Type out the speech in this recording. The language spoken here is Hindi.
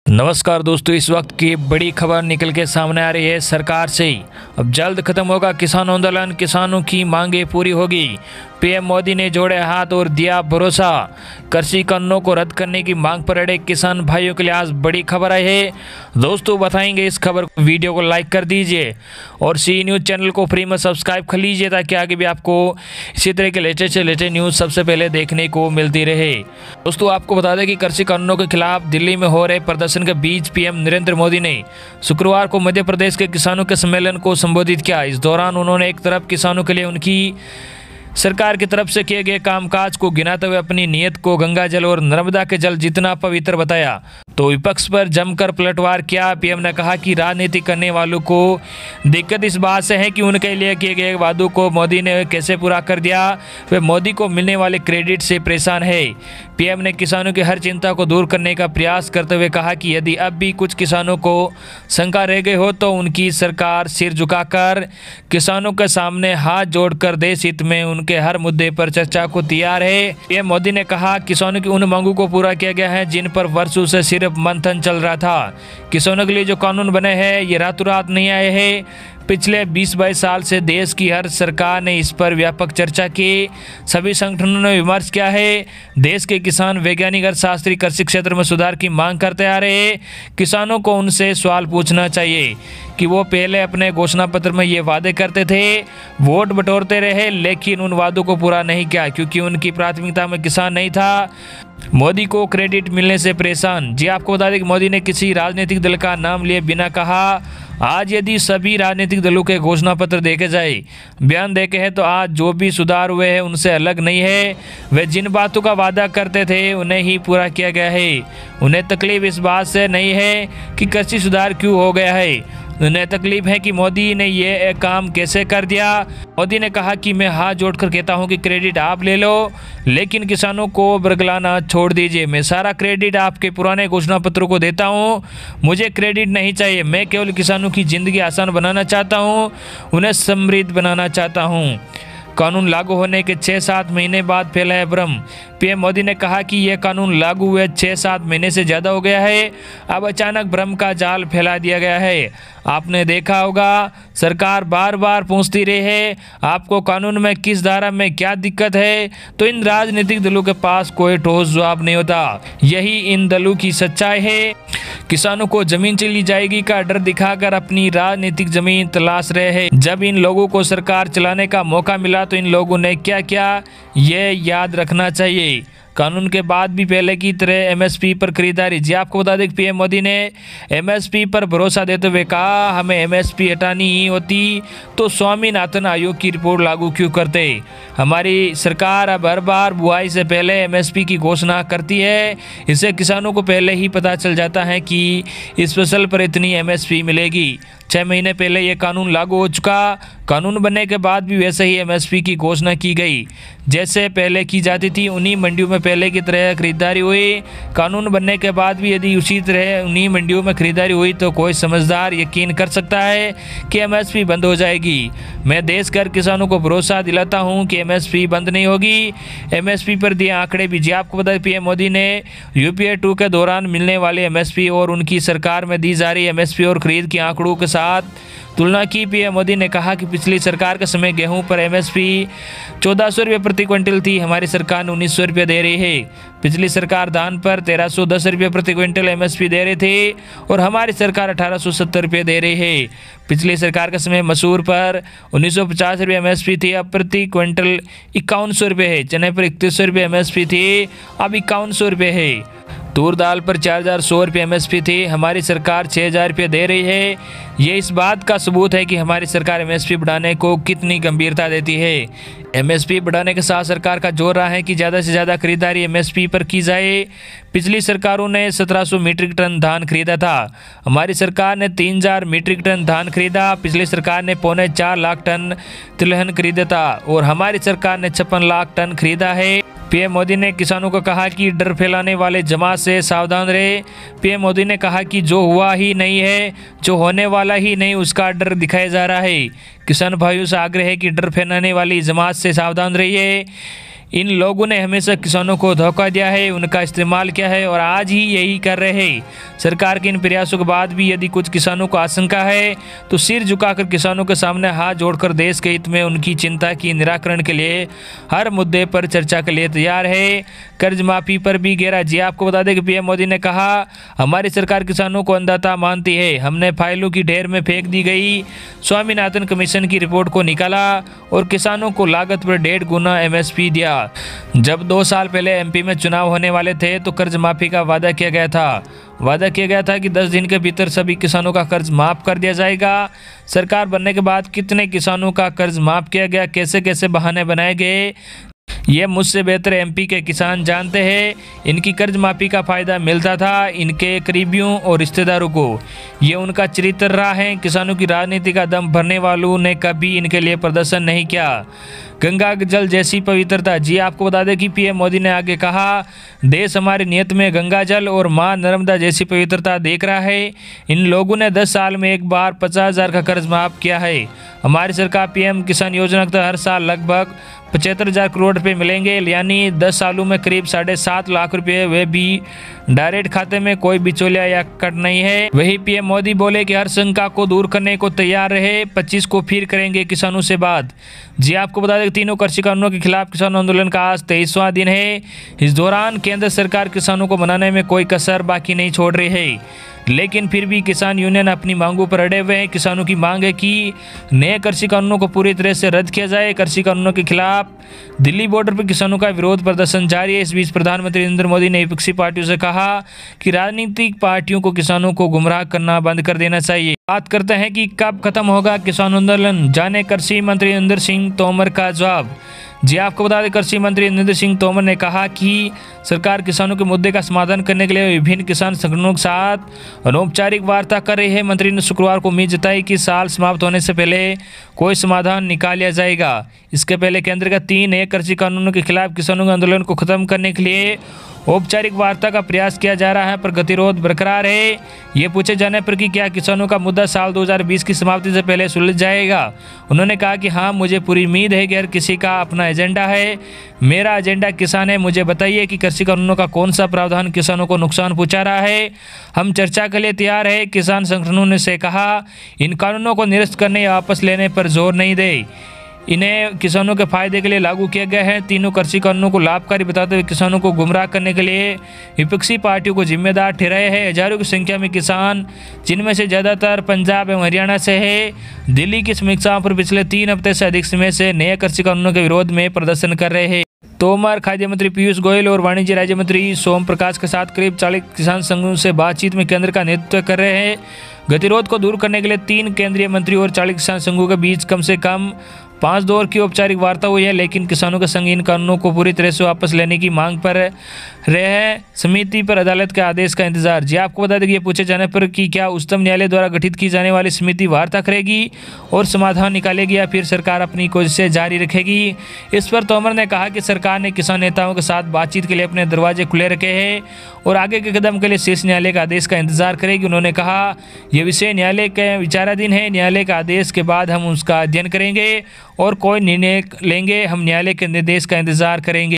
नमस्कार दोस्तों, इस वक्त की बड़ी खबर निकल के सामने आ रही है। सरकार से अब जल्द खत्म होगा किसान आंदोलन, किसानों की मांगे पूरी होगी। पीएम मोदी ने जोड़े हाथ और दिया भरोसा। कृषि कानूनों को रद्द करने की मांग पर अड़े किसान भाइयों के लिए आज बड़ी खबर आई है। दोस्तों बताएंगे इस खबर को, वीडियो को लाइक कर दीजिए और सी न्यूज़ चैनल को फ्री में सब्सक्राइब कर लीजिए ताकि आगे भी आपको इसी तरह के लेटेस्ट से लेटेस्ट न्यूज़ सबसे पहले देखने को मिलती रहे। दोस्तों आपको बता दें कि कृषि कानूनों के खिलाफ दिल्ली में हो रहे प्रदर्शन के बीच पीएम नरेंद्र मोदी ने शुक्रवार को मध्य प्रदेश के किसानों के सम्मेलन को संबोधित किया। इस दौरान उन्होंने एक तरफ किसानों के लिए उनकी सरकार की तरफ से किए गए कामकाज को गिनाते हुए अपनी नीयत को गंगा जल और नर्मदा के जल जितना पवित्र बताया, तो विपक्ष पर जमकर पलटवार किया। पीएम ने कहा कि राजनीति करने वालों को दिक्कत इस बात से है कि उनके लिए किए गए वादों को मोदी ने कैसे पूरा कर दिया। वे मोदी को मिलने वाले क्रेडिट से परेशान है। पीएम ने किसानों की हर चिंता को दूर करने का प्रयास करते हुए कहा कि यदि अब भी कुछ किसानों को शंका रह गई हो तो उनकी सरकार सिर झुकाकर किसानों के सामने हाथ जोड़कर देश हित में उनके हर मुद्दे पर चर्चा को तैयार है। पीएम मोदी ने कहा किसानों की उन मांगों को पूरा किया गया है जिन पर वर्षों से सिर्फ मंथन चल रहा था। किसानों के लिए जो कानून बने हैं ये रातों रात नहीं आए हैं। पिछले 20-22 साल से देश की हर सरकार ने इस पर व्यापक चर्चा की, सभी संगठनों ने विमर्श किया है। देश के किसान, वैज्ञानिक, अर्थशास्त्री कृषि क्षेत्र में सुधार की मांग करते आ रहे हैं। किसानों को उनसे सवाल पूछना चाहिए कि वो पहले अपने घोषणा पत्र में ये वादे करते थे, वोट बटोरते रहे, लेकिन उन वादों को पूरा नहीं किया क्योंकि उनकी प्राथमिकता में किसान नहीं था। मोदी को क्रेडिट मिलने से परेशान। जी आपको बता दें कि मोदी ने किसी राजनीतिक दल का नाम लिए बिना कहा, आज यदि सभी राजनीतिक दलों के घोषणा पत्र देखे जाए, बयान देखे हैं तो आज जो भी सुधार हुए हैं उनसे अलग नहीं है। वे जिन बातों का वादा करते थे उन्हें ही पूरा किया गया है। उन्हें तकलीफ इस बात से नहीं है कि कृषि सुधार क्यों हो गया है, उन्हें तकलीफ है कि मोदी ने ये काम कैसे कर दिया। मोदी ने कहा कि मैं हाथ जोड़कर कहता हूं कि क्रेडिट आप ले लो, लेकिन किसानों को बरगलाना छोड़ दीजिए। मैं सारा क्रेडिट आपके पुराने घोषणा पत्रों को देता हूं, मुझे क्रेडिट नहीं चाहिए। मैं केवल किसानों की ज़िंदगी आसान बनाना चाहता हूं, उन्हें समृद्ध बनाना चाहता हूं। कानून लागू होने के 6-7 महीने बाद फैला है भ्रम। पीएम मोदी ने कहा कि यह कानून लागू हुए 6-7 महीने से ज़्यादा हो गया है, अब अचानक भ्रम का जाल फैला दिया गया है। आपने देखा होगा सरकार बार बार पूछती रही है आपको कानून में किस धारा में क्या दिक्कत है, तो इन राजनीतिक दलों के पास कोई ठोस जवाब नहीं होता। यही इन दलों की सच्चाई है। किसानों को जमीन चली जाएगी का डर दिखाकर अपनी राजनीतिक जमीन तलाश रहे हैं। जब इन लोगों को सरकार चलाने का मौका मिला तो इन लोगों ने क्या किया, ये याद रखना चाहिए। कानून के बाद भी पहले की तरह एमएसपी पर खरीदारी। जी आपको बता दें कि पीएम मोदी ने एमएसपी पर भरोसा देते हुए कहा हमें एमएसपी हटानी ही होती तो स्वामीनाथन आयोग की रिपोर्ट लागू क्यों करते। हमारी सरकार अब हर बार बुआई से पहले एमएसपी की घोषणा करती है, इससे किसानों को पहले ही पता चल जाता है कि इस फसल पर इतनी एमएसपी मिलेगी। 6 महीने पहले ये कानून लागू हो चुका। कानून बनने के बाद भी वैसे ही एमएसपी की घोषणा की गई जैसे पहले की जाती थी। उन्हीं मंडियों में पहले की तरह खरीदारी हुई। कानून बनने के बाद भी यदि उसी तरह उन्हीं मंडियों में खरीदारी हुई तो कोई समझदार यकीन कर सकता है कि एमएसपी बंद हो जाएगी। मैं देश के किसानों को भरोसा दिलाता हूं कि एमएसपी बंद नहीं होगी। एमएसपी पर दिए आंकड़े भी जी आपको बता दें पीएम मोदी ने यूपीए 2 के दौरान मिलने वाले एमएसपी और उनकी सरकार में दी जा रही एमएसपी और खरीद के आंकड़ों के साथ तुलना की। पीएम मोदी ने कहा कि पिछली सरकार के समय गेहूं पर एमएसपी 1400 रुपये प्रति क्विंटल थी, हमारी सरकार ने 1900 रुपये दे रही है। पिछली सरकार धान पर 1310 रुपये प्रति क्विंटल एमएसपी दे रही थी और हमारी सरकार 1870 रुपये दे रही है। पिछली सरकार के समय मसूर पर 1950 रुपये एमएसपी थी, अब प्रति क्विंटल 5100 रुपये है। चने पर 3100 रुपये एमएसपी थी, अब 5100 रुपये है। तूर दाल पर 4100 रुपये एमएसपी थी, हमारी सरकार 6000 रुपये दे रही है। ये इस बात का सबूत है कि हमारी सरकार एमएसपी बढ़ाने को कितनी गंभीरता देती है। एमएसपी बढ़ाने के साथ सरकार का जोर रहा है कि ज़्यादा से ज़्यादा खरीदारी एमएसपी पर की जाए। पिछली सरकारों ने 1700 मीट्रिक टन धान खरीदा था, हमारी सरकार ने 3000 मीट्रिक टन धान खरीदा। पिछली सरकार ने 4.25 लाख टन तिलहन खरीदा था और हमारी सरकार ने 56 लाख टन खरीदा है। पीएम मोदी ने किसानों को कहा कि डर फैलाने वाले जमात से सावधान रहे। पीएम मोदी ने कहा कि जो हुआ ही नहीं है, जो होने वाला ही नहीं, उसका डर दिखाया जा रहा है। किसान भाइयों से आग्रह है कि डर फैलाने वाली जमात से सावधान रहिए। इन लोगों ने हमेशा किसानों को धोखा दिया है, उनका इस्तेमाल किया है और आज ही यही कर रहे हैं। सरकार के इन प्रयासों के बाद भी यदि कुछ किसानों को आशंका है तो सिर झुकाकर किसानों के सामने हाथ जोड़कर देश के हित में उनकी चिंता की निराकरण के लिए हर मुद्दे पर चर्चा के लिए तैयार है। कर्ज माफी पर भी घेरा। जी आपको बता दें कि पीएम मोदी ने कहा, हमारी सरकार किसानों को अन्नदाता मानती है। हमने फाइलों की ढेर में फेंक दी गई स्वामीनाथन कमीशन की रिपोर्ट को निकाला और किसानों को लागत पर 1.5 गुना एमएसपी दिया। जब 2 साल पहले एमपी में चुनाव होने वाले थे तो कर्ज माफी का वादा किया गया था कि 10 दिन के भीतर सभी किसानों का कर्ज माफ कर दिया जाएगा। सरकार बनने के बाद कितने किसानों का कर्ज माफ किया गया, कैसे कैसे बहाने बनाए गए, ये मुझसे बेहतर एमपी के किसान जानते हैं। इनकी कर्ज माफी का फायदा मिलता था इनके करीबियों और रिश्तेदारों को। ये उनका चरित्र रहा है। किसानों की राजनीति का दम भरने वालों ने कभी इनके लिए प्रदर्शन नहीं किया। गंगा जल जैसी पवित्रता। जी आपको बता दें कि पीएम मोदी ने आगे कहा, देश हमारी नियत में गंगा जल और मां नर्मदा जैसी पवित्रता देख रहा है। इन लोगों ने 10 साल में एक बार 50,000 का कर्ज माफ किया है। हमारी सरकार पीएम किसान योजना के तहत हर साल लगभग 75,000 करोड़ रुपये मिलेंगे, यानी 10 सालों में करीब 7.5 लाख रुपये, वे भी डायरेक्ट खाते में, कोई बिचौलिया या कट नहीं है। वही पीएम मोदी बोले कि हर शंका को दूर करने को तैयार रहे। 25 को फिर करेंगे किसानों से बात। जी आपको बता दें कि तीनों कृषि कानूनों के खिलाफ किसान आंदोलन का आज 23वां दिन है। इस दौरान केंद्र सरकार किसानों को मनाने में कोई कसर बाकी नहीं छोड़ रही है, लेकिन फिर भी किसान यूनियन अपनी मांगों पर अड़े हुए हैं। किसानों की मांग है कि नए कृषि कानूनों को पूरी तरह से रद्द किया जाए। कृषि कानूनों के खिलाफ दिल्ली बॉर्डर पर किसानों का विरोध प्रदर्शन जारी है। इस बीच प्रधानमंत्री नरेंद्र मोदी ने विपक्षी पार्टियों से कहा कि राजनीतिक पार्टियों को किसानों को गुमराह करना बंद कर देना चाहिए। बात करते हैं कि कब खत्म होगा किसान आंदोलन, जाने कृषि मंत्री नरेंद्र सिंह तोमर का जवाब। जी आपको बता दें, कृषि मंत्री नरेंद्र सिंह तोमर ने कहा कि सरकार किसानों के मुद्दे का समाधान करने के लिए विभिन्न किसान संगठनों के साथ अनौपचारिक वार्ता कर रही है। मंत्री ने शुक्रवार को उम्मीद जताई कि साल समाप्त होने से पहले कोई समाधान निकाल लिया जाएगा। इसके पहले केंद्र का 3 नए कृषि कानूनों के खिलाफ किसानों के आंदोलन को खत्म करने के लिए औपचारिक वार्ता का प्रयास किया जा रहा है, पर गतिरोध बरकरार है। ये पूछे जाने पर कि क्या किसानों का मुद्दा साल 2020 की समाप्ति से पहले सुलझ जाएगा, उन्होंने कहा कि हाँ, मुझे पूरी उम्मीद है कि हर किसी का अपना एजेंडा है। मेरा एजेंडा किसान है। मुझे बताइए कि कृषि कानूनों का कौन सा प्रावधान किसानों को नुकसान पहुंचा रहा है। हम चर्चा के लिए तैयार है। किसान संगठनों ने से कहा, इन कानूनों को निरस्त करने या वापस लेने पर जोर नहीं दे। इन्हें किसानों के फायदे के लिए लागू किया गया है। तीनों कृषि कानूनों को लाभकारी बताते हुए किसानों को गुमराह करने के लिए विपक्षी पार्टियों को जिम्मेदार ठहराए हैं। हजारों की संख्या में किसान, जिनमें से ज़्यादातर पंजाब एवं हरियाणा से है, दिल्ली की समीक्षाओं पर पिछले 3 हफ्ते से अधिक समय से नए कृषि कानूनों के विरोध में प्रदर्शन कर रहे हैं। तोमर, खाद्य मंत्री पीयूष गोयल और वाणिज्य राज्य मंत्री सोम प्रकाश के साथ करीब 40 किसान संघों से बातचीत में केंद्र का नेतृत्व कर रहे हैं। गतिरोध को दूर करने के लिए 3 केंद्रीय मंत्री और 40 किसान संघों के बीच कम से कम 5 दौर की औपचारिक वार्ता हुई है, लेकिन किसानों के संग इन कानूनों को पूरी तरह से वापस लेने की मांग पर रहे हैं। समिति पर अदालत के आदेश का इंतजार। जी आपको बता दें कि ये पूछे जाने पर कि क्या उच्चतम न्यायालय द्वारा गठित की जाने वाली समिति वार्ता करेगी और समाधान निकालेगी या फिर सरकार अपनी कोशिशें जारी रखेगी, इस पर तोमर ने कहा कि सरकार ने किसान नेताओं के साथ बातचीत के लिए अपने दरवाजे खुले रखे हैं और आगे के कदम के लिए शीर्ष न्यायालय का आदेश का इंतजार करेगी। उन्होंने कहा, यह विषय न्यायालय के विचाराधीन है। न्यायालय का आदेश के बाद हम उसका अध्ययन करेंगे और कोई निर्णय लेंगे। हम न्यायालय के निर्देश का इंतजार करेंगे।